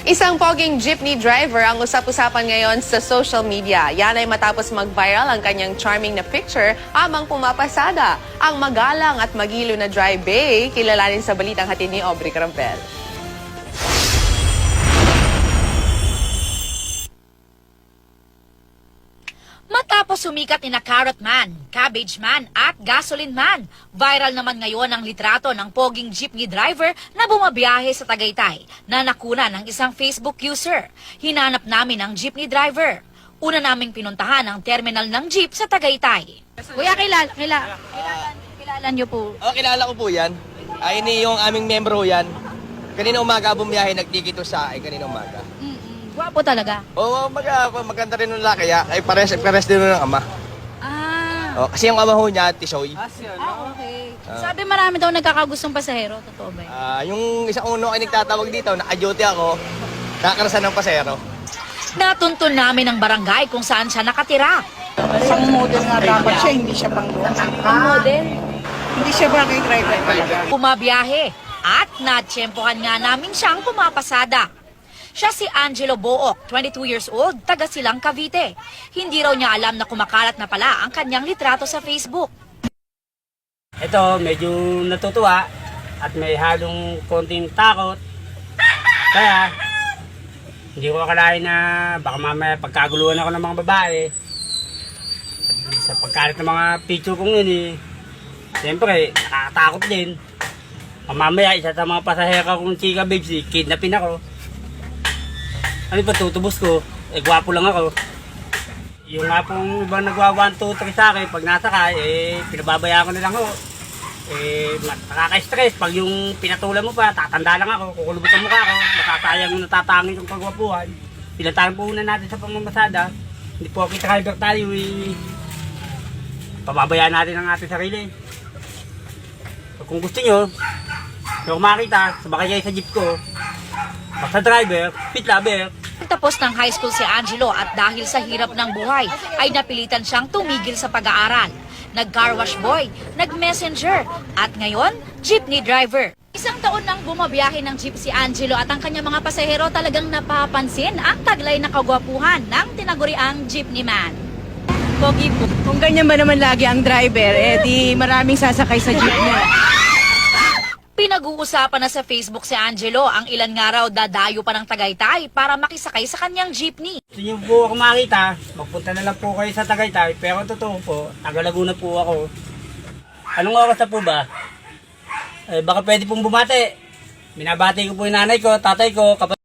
Isang poging jeepney driver ang usap-usapan ngayon sa social media. Yan ay matapos mag-viral ang kanyang charming na picture habang pumapasada. Ang magalang at magilo na dry bay, kilalanin sa balitang hatid ni Aubrey Carampel. Matapos sumikat ni na Carrot Man, Cabbage Man at Gasoline Man, viral naman ngayon ang litrato ng poging jeepney driver na bumabiyahe sa Tagaytay na nakuna ng isang Facebook user. Hinanap namin ang jeepney driver. Una naming pinuntahan ang terminal ng jeep sa Tagaytay. Kuya, kilala niyo po. Kilala ko po yan. Ini yung aming membro yan. Kanina umaga bumiyahe, nagtikito sa akin kanina umaga. Gwapo talaga. Oo, maganda rin ng laki. Ay pares din ng ama. Kasi yung ama ho niya, Tisoy. Okay. Sabi marami daw nagkakagustong pasahero. Totoo ba yun? Yung isang uno ay nagtatawag dito, naka-duty ako, nakakarasan ng pasero. Natuntun namin ang barangay kung saan siya nakatira. Isang model nga dapat siya, hindi siya pang Model? Hindi siya barangay driver talaga. Pumabiyahe at natsyempohan nga namin siyang pumapasada. Siya si Angelo Book, 22 years old, taga Silang Cavite. Hindi raw niya alam na kumakalat na pala ang kanyang litrato sa Facebook. Ito, medyo natutuwa at may halong konting takot. Kaya, hindi ko akalain na baka mamaya pagkaguluhan ako ng mga babae. At sa pagkalit ng mga picture kong yun siyempre, nakakatakot din. Mamaya, isa sa mga pasahera kong chika babes, kidnapin ako. Ano ba tutubos ko? Gwapo lang ako. Yung nga pong ibang nagwa 1, 2, 3 sa akin, pag nasakay, pinababaya ko na lang ho. Nakaka-stress. Pag yung pinatulan mo pa, tatanda lang ako, kukulubot ang mukha ko, masasayang yung natatangin yung kagwapuhan. Pinatayin po na natin sa pamamasada. Hindi po kita driver tayo, pababayaan natin ang ating sarili. So, kung gusto nyo, kung makita, sabakay kayo sa jeep ko, basta driver, pit lover. Tapos ng high school si Angelo at dahil sa hirap ng buhay ay napilitan siyang tumigil sa pag-aaral. Nag-car wash boy, nag-messenger at ngayon, jeepney driver. Isang taon nang bumabiyahe ng jeep si Angelo at ang kanyang mga pasahero talagang napapansin ang taglay na kagwapuhan ng tinaguriang jeepney man. Pogi po. Kung ganyan ba naman lagi ang driver, di maraming sasakay sa jeep niya. Pinag-uusapan na sa Facebook si Angelo ang ilan nga raw dadayo pa ng Tagaytay para makisakay sa kanyang jeepney. Gusto niyo po ako makita, magpunta na lang po kayo sa Tagaytay, pero totoo po, taga Laguna po ako. Anong oras na po ba? Baka pwede pong bumati. Binabati ko po yung nanay ko, tatay ko, kapatid.